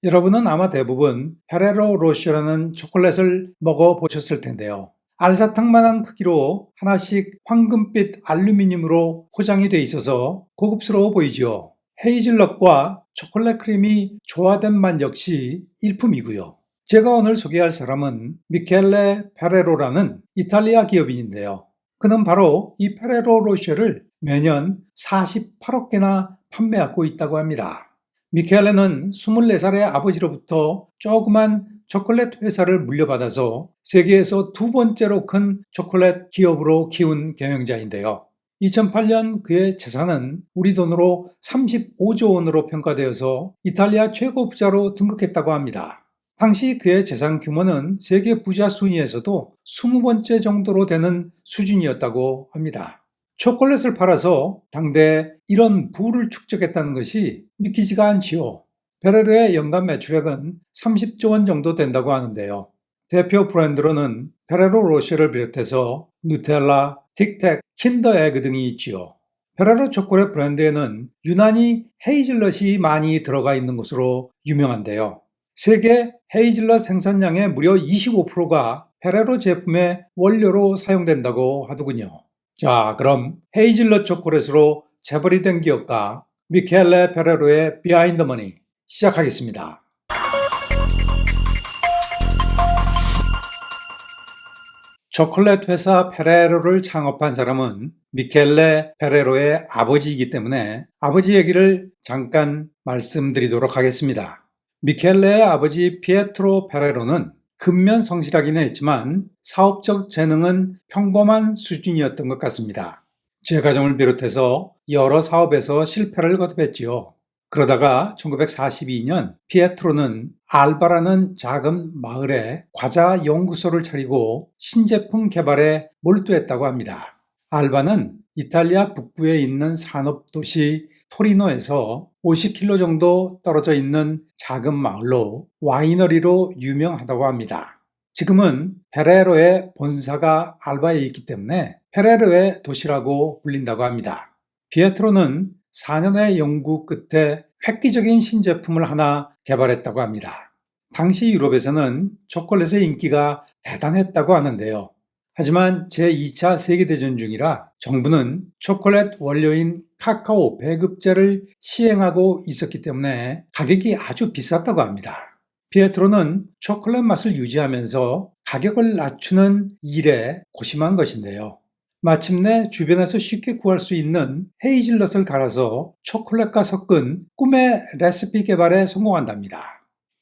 여러분은 아마 대부분 페레로 로셔라는 초콜릿을 먹어보셨을 텐데요. 알사탕만한 크기로 하나씩 황금빛 알루미늄으로 포장이 되어 있어서 고급스러워 보이지요. 헤이즐넛과 초콜릿 크림이 조화된 맛 역시 일품이고요. 제가 오늘 소개할 사람은 미켈레 페레로라는 이탈리아 기업인인데요. 그는 바로 이 페레로 로쉐를 매년 48억 개나 판매하고 있다고 합니다. 미켈레는 24살의 아버지로부터 조그만 초콜릿 회사를 물려받아서 세계에서 두 번째로 큰 초콜릿 기업으로 키운 경영자인데요. 2008년 그의 재산은 우리 돈으로 35조 원으로 평가되어서 이탈리아 최고 부자로 등극했다고 합니다. 당시 그의 재산 규모는 세계 부자 순위에서도 20번째 정도로 되는 수준이었다고 합니다. 초콜릿을 팔아서 당대에 이런 부를 축적했다는 것이 믿기지가 않지요. 페레로의 연간 매출액은 30조 원 정도 된다고 하는데요. 대표 브랜드로는 페레로 로쉐를 비롯해서 누텔라, 틱택, 킨더 에그 등이 있지요. 페레로 초콜릿 브랜드에는 유난히 헤이즐넛이 많이 들어가 있는 것으로 유명한데요. 세계 헤이즐넛 생산량의 무려 25%가 페레로 제품의 원료로 사용된다고 하더군요. 자, 그럼 헤이즐넛 초콜릿으로 재벌이 된 기업가 미켈레 페레로의 비하인드 머니 시작하겠습니다. 초콜릿 회사 페레로를 창업한 사람은 미켈레 페레로의 아버지이기 때문에 아버지 얘기를 잠깐 말씀드리도록 하겠습니다. 미켈레의 아버지 피에트로 페레로는 근면 성실하기는 했지만 사업적 재능은 평범한 수준이었던 것 같습니다. 제 가정을 비롯해서 여러 사업에서 실패를 거듭했지요. 그러다가 1942년 피에트로는 알바라는 작은 마을에 과자 연구소를 차리고 신제품 개발에 몰두했다고 합니다. 알바는 이탈리아 북부에 있는 산업도시 토리노에서 50km 정도 떨어져 있는 작은 마을로 와이너리로 유명하다고 합니다. 지금은 페레로의 본사가 알바에 있기 때문에 페레로의 도시라고 불린다고 합니다. 피에트로는 4년의 연구 끝에 획기적인 신제품을 하나 개발했다고 합니다. 당시 유럽에서는 초콜릿의 인기가 대단했다고 하는데요. 하지만 제2차 세계대전 중이라 정부는 초콜릿 원료인 카카오 배급제를 시행하고 있었기 때문에 가격이 아주 비쌌다고 합니다. 피에트로는 초콜릿 맛을 유지하면서 가격을 낮추는 일에 고심한 것인데요. 마침내 주변에서 쉽게 구할 수 있는 헤이즐넛을 갈아서 초콜릿과 섞은 꿈의 레시피 개발에 성공한답니다.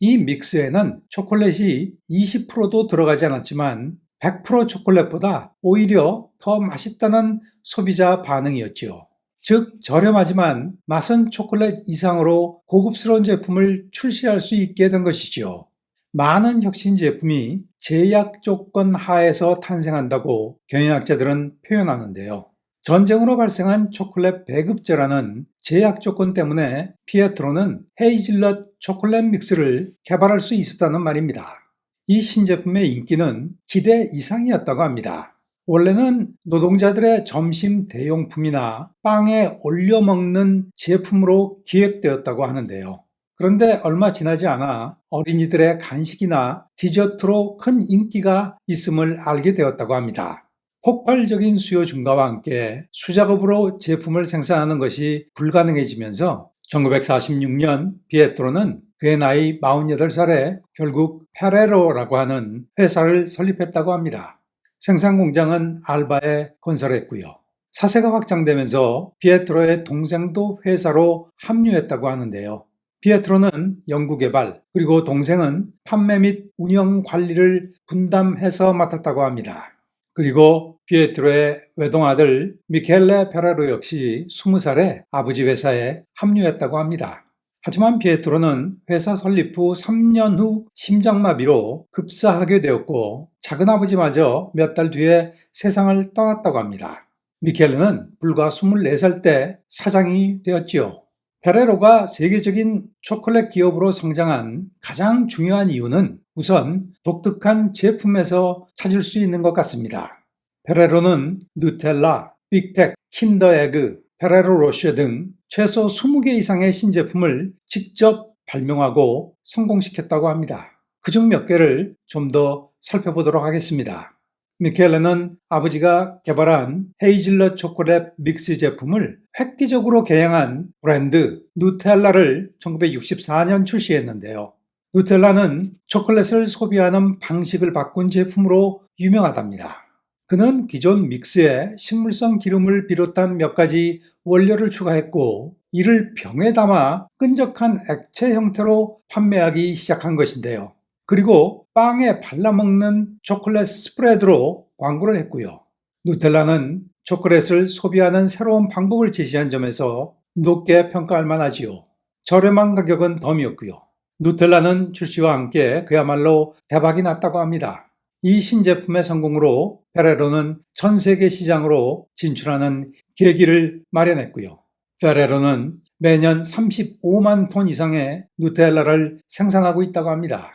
이 믹스에는 초콜릿이 20%도 들어가지 않았지만 100% 초콜릿보다 오히려 더 맛있다는 소비자 반응이었지요. 즉 저렴하지만 맛은 초콜릿 이상으로 고급스러운 제품을 출시할 수 있게 된 것이지요. 많은 혁신 제품이 제약 조건 하에서 탄생한다고 경영학자들은 표현하는데요. 전쟁으로 발생한 초콜릿 배급제라는 제약 조건 때문에 피에트로는 헤이즐넛 초콜릿 믹스를 개발할 수 있었다는 말입니다. 이 신제품의 인기는 기대 이상이었다고 합니다. 원래는 노동자들의 점심 대용품이나 빵에 올려 먹는 제품으로 기획되었다고 하는데요. 그런데 얼마 지나지 않아 어린이들의 간식이나 디저트로 큰 인기가 있음을 알게 되었다고 합니다. 폭발적인 수요 증가와 함께 수작업으로 제품을 생산하는 것이 불가능해지면서 1946년 피에트로는 그의 나이 48살에 결국 페레로라고 하는 회사를 설립했다고 합니다. 생산 공장은 알바에 건설했고요. 사세가 확장되면서 피에트로의 동생도 회사로 합류했다고 하는데요. 피에트로는 연구개발 그리고 동생은 판매 및 운영 관리를 분담해서 맡았다고 합니다. 그리고 피에트로의 외동아들 미켈레 페레로 역시 20살에 아버지 회사에 합류했다고 합니다. 하지만 피에트로는 회사 설립 후 3년 후 심장마비로 급사하게 되었고 작은아버지마저 몇 달 뒤에 세상을 떠났다고 합니다. 미켈레는 불과 24살 때 사장이 되었지요. 페레로가 세계적인 초콜릿 기업으로 성장한 가장 중요한 이유는 우선 독특한 제품에서 찾을 수 있는 것 같습니다. 페레로는 누텔라, 빅텍, 킨더 에그, 페레로 로쉐 등 최소 20개 이상의 신제품을 직접 발명하고 성공시켰다고 합니다. 그중 몇 개를 좀 더 살펴보도록 하겠습니다. 미켈레는 아버지가 개발한 헤이즐넛 초콜릿 믹스 제품을 획기적으로 개량한 브랜드 누텔라를 1964년 출시했는데요. 누텔라는 초콜릿을 소비하는 방식을 바꾼 제품으로 유명하답니다. 그는 기존 믹스에 식물성 기름을 비롯한 몇 가지 원료를 추가했고, 이를 병에 담아 끈적한 액체 형태로 판매하기 시작한 것인데요. 그리고 빵에 발라먹는 초콜릿 스프레드로 광고를 했고요. 누텔라는 초콜릿을 소비하는 새로운 방법을 제시한 점에서 높게 평가할 만하지요. 저렴한 가격은 덤이었고요. 누텔라는 출시와 함께 그야말로 대박이 났다고 합니다. 이 신제품의 성공으로 페레로는 전 세계 시장으로 진출하는 계기를 마련했고요. 페레로는 매년 35만 톤 이상의 누텔라를 생산하고 있다고 합니다.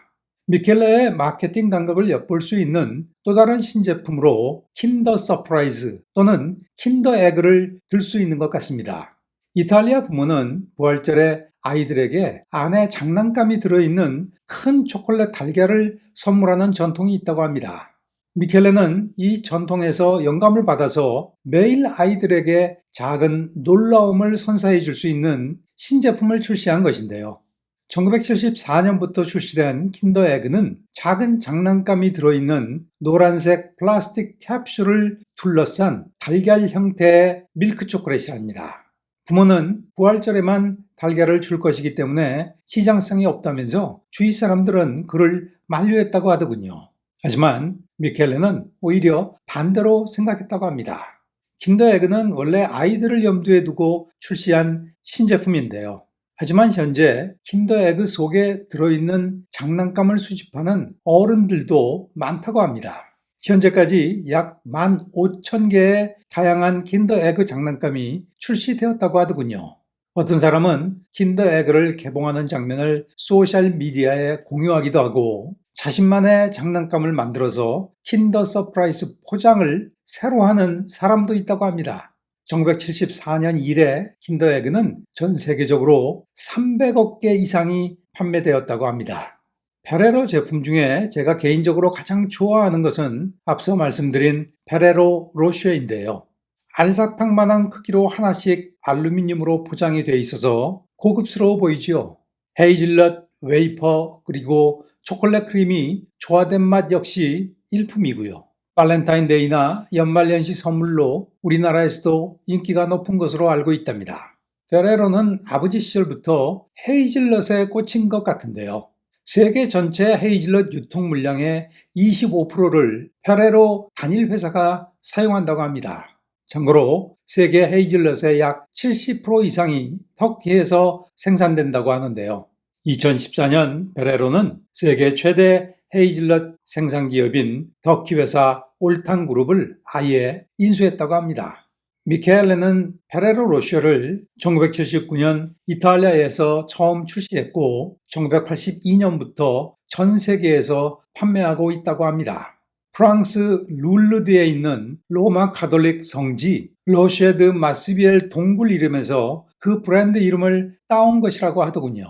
미켈레의 마케팅 감각을 엿볼 수 있는 또 다른 신제품으로 킨더 서프라이즈 또는 킨더 에그를 들 수 있는 것 같습니다. 이탈리아 부모는 부활절에 아이들에게 안에 장난감이 들어있는 큰 초콜릿 달걀을 선물하는 전통이 있다고 합니다. 미켈레는 이 전통에서 영감을 받아서 매일 아이들에게 작은 놀라움을 선사해 줄 수 있는 신제품을 출시한 것인데요. 1974년부터 출시된 킨더 에그는 작은 장난감이 들어있는 노란색 플라스틱 캡슐을 둘러싼 달걀 형태의 밀크 초콜릿이랍니다. 부모는 부활절에만 달걀을 줄 것이기 때문에 시장성이 없다면서 주위 사람들은 그를 만류했다고 하더군요. 하지만 미켈레는 오히려 반대로 생각했다고 합니다. 킨더 에그는 원래 아이들을 염두에 두고 출시한 신제품인데요. 하지만 현재 킨더 에그 속에 들어있는 장난감을 수집하는 어른들도 많다고 합니다. 현재까지 약 15,000개의 다양한 킨더 에그 장난감이 출시되었다고 하더군요. 어떤 사람은 킨더 에그를 개봉하는 장면을 소셜 미디어에 공유하기도 하고, 자신만의 장난감을 만들어서 킨더 서프라이즈 포장을 새로 하는 사람도 있다고 합니다. 1974년 이래 킨더 에그는 전 세계적으로 300억 개 이상이 판매되었다고 합니다. 페레로 제품 중에 제가 개인적으로 가장 좋아하는 것은 앞서 말씀드린 페레로 로쉐인데요. 알사탕만한 크기로 하나씩 알루미늄으로 포장이 되어 있어서 고급스러워 보이지요. 헤이즐넛, 웨이퍼, 그리고 초콜릿 크림이 조화된 맛 역시 일품이고요. 발렌타인데이나 연말연시 선물로 우리나라에서도 인기가 높은 것으로 알고 있답니다. 페레로는 아버지 시절부터 헤이즐넛에 꽂힌 것 같은데요. 세계 전체 헤이즐넛 유통 물량의 25%를 페레로 단일 회사가 사용한다고 합니다. 참고로 세계 헤이즐넛의 약 70% 이상이 터키에서 생산된다고 하는데요. 2014년 페레로는 세계 최대 헤이즐넛 생산 기업인 터키 회사 올탄 그룹을 아예 인수했다고 합니다. 미켈레는 페레로 로쉐를 1979년 이탈리아에서 처음 출시했고 1982년부터 전 세계에서 판매하고 있다고 합니다. 프랑스 룰르드에 있는 로마 가톨릭 성지 로쉐 드 마스비엘 동굴 이름에서 그 브랜드 이름을 따온 것이라고 하더군요.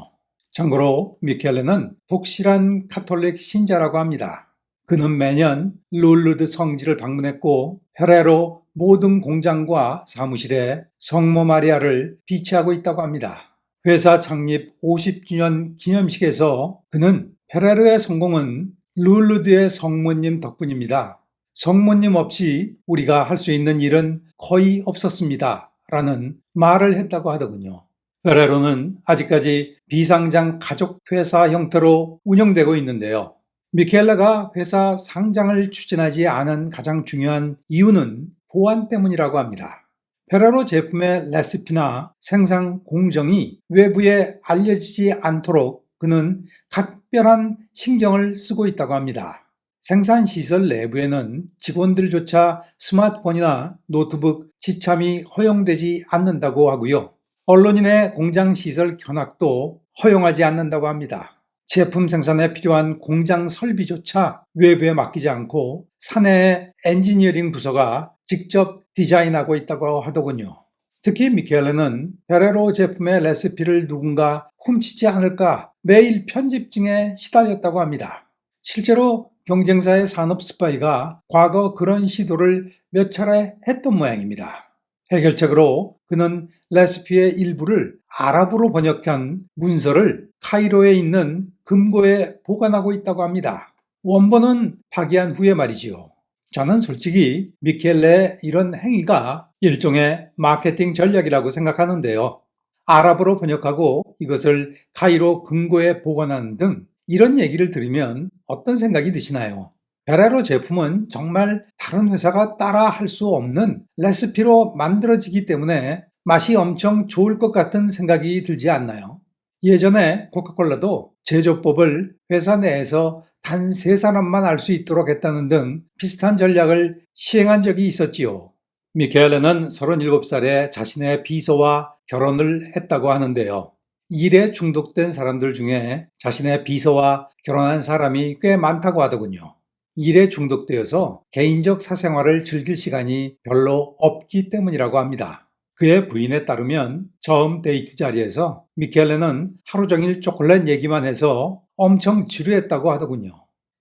참고로 미켈레는 독실한 카톨릭 신자라고 합니다. 그는 매년 룰르드 성지를 방문했고 페레로 모든 공장과 사무실에 성모 마리아를 비치하고 있다고 합니다. 회사 창립 50주년 기념식에서 그는 페레로의 성공은 룰르드의 성모님 덕분입니다. 성모님 없이 우리가 할 수 있는 일은 거의 없었습니다. 라는 말을 했다고 하더군요. 페레로는 아직까지 비상장 가족회사 형태로 운영되고 있는데요. 미켈레가 회사 상장을 추진하지 않은 가장 중요한 이유는 보안 때문이라고 합니다. 페레로 제품의 레시피나 생산 공정이 외부에 알려지지 않도록 그는 각별한 신경을 쓰고 있다고 합니다. 생산시설 내부에는 직원들조차 스마트폰이나 노트북 지참이 허용되지 않는다고 하고요. 언론인의 공장시설 견학도 허용하지 않는다고 합니다. 제품 생산에 필요한 공장 설비조차 외부에 맡기지 않고 사내의 엔지니어링 부서가 직접 디자인하고 있다고 하더군요. 특히 미켈레는 페레로 제품의 레시피를 누군가 훔치지 않을까 매일 편집증에 시달렸다고 합니다. 실제로 경쟁사의 산업 스파이가 과거 그런 시도를 몇 차례 했던 모양입니다. 해결책으로 그는 레시피의 일부를 아랍어로 번역한 문서를 카이로에 있는 금고에 보관하고 있다고 합니다. 원본은 파기한 후에 말이지요. 저는 솔직히 미켈레의 이런 행위가 일종의 마케팅 전략이라고 생각하는데요. 아랍어로 번역하고 이것을 카이로 금고에 보관하는 등 이런 얘기를 들으면 어떤 생각이 드시나요? 페레로 제품은 정말 다른 회사가 따라 할 수 없는 레시피로 만들어지기 때문에 맛이 엄청 좋을 것 같은 생각이 들지 않나요? 예전에 코카콜라도 제조법을 회사 내에서 단 3사람만 알 수 있도록 했다는 등 비슷한 전략을 시행한 적이 있었지요. 미켈레는 37살에 자신의 비서와 결혼을 했다고 하는데요. 일에 중독된 사람들 중에 자신의 비서와 결혼한 사람이 꽤 많다고 하더군요. 일에 중독되어서 개인적 사생활을 즐길 시간이 별로 없기 때문이라고 합니다. 그의 부인에 따르면 처음 데이트 자리에서 미켈레는 하루 종일 초콜릿 얘기만 해서 엄청 지루했다고 하더군요.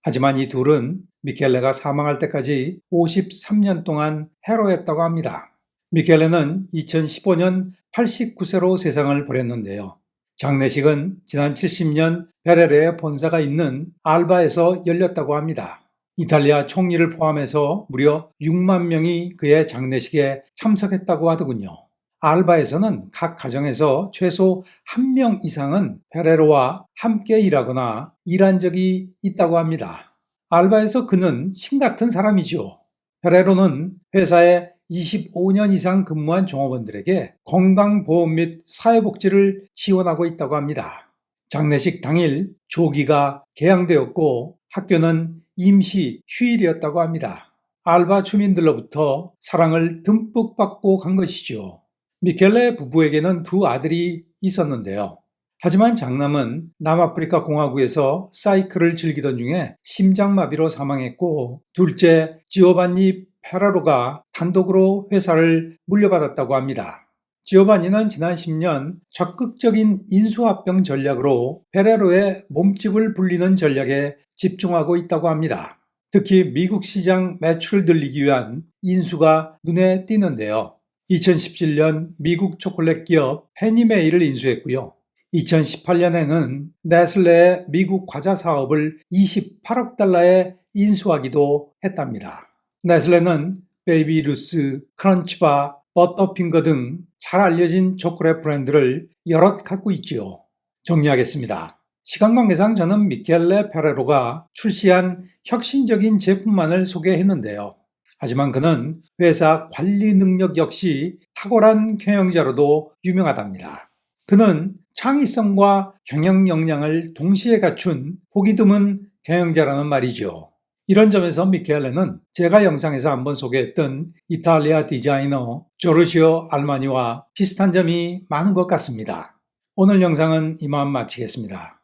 하지만 이 둘은 미켈레가 사망할 때까지 53년 동안 해로했다고 합니다. 미켈레는 2015년 89세로 세상을 버렸는데요. 장례식은 지난 70년 베레레의 본사가 있는 알바에서 열렸다고 합니다. 이탈리아 총리를 포함해서 무려 6만 명이 그의 장례식에 참석했다고 하더군요. 알바에서는 각 가정에서 최소 1명 이상은 페레로와 함께 일하거나 일한 적이 있다고 합니다. 알바에서 그는 신 같은 사람이죠. 페레로는 회사에 25년 이상 근무한 종업원들에게 건강보험 및 사회복지를 지원하고 있다고 합니다. 장례식 당일 조기가 개항되었고 학교는 임시 휴일이었다고 합니다. 알바 주민들로부터 사랑을 듬뿍 받고 간 것이죠. 미켈레 부부에게는 2 아들이 있었는데요. 하지만 장남은 남아프리카 공화국에서 사이클을 즐기던 중에 심장마비로 사망했고 둘째 지오반니 페레로가 단독으로 회사를 물려받았다고 합니다. 지오반니는 지난 10년 적극적인 인수합병 전략으로 페레로의 몸집을 불리는 전략에 집중하고 있다고 합니다. 특히 미국 시장 매출을 늘리기 위한 인수가 눈에 띄는데요. 2017년 미국 초콜릿 기업 페니메이를 인수했고요. 2018년에는 네슬레의 미국 과자 사업을 28억 달러에 인수하기도 했답니다. 네슬레는 베이비루스, 크런치바, 버터핑거 등 잘 알려진 초콜릿 브랜드를 여럿 갖고 있지요. 정리하겠습니다. 시간 관계상 저는 미켈레 페레로가 출시한 혁신적인 제품만을 소개했는데요. 하지만 그는 회사 관리 능력 역시 탁월한 경영자로도 유명하답니다. 그는 창의성과 경영 역량을 동시에 갖춘 보기 드문 경영자라는 말이죠. 이런 점에서 미켈레는 제가 영상에서 한번 소개했던 이탈리아 디자이너 조르지오 알마니와 비슷한 점이 많은 것 같습니다. 오늘 영상은 이만 마치겠습니다.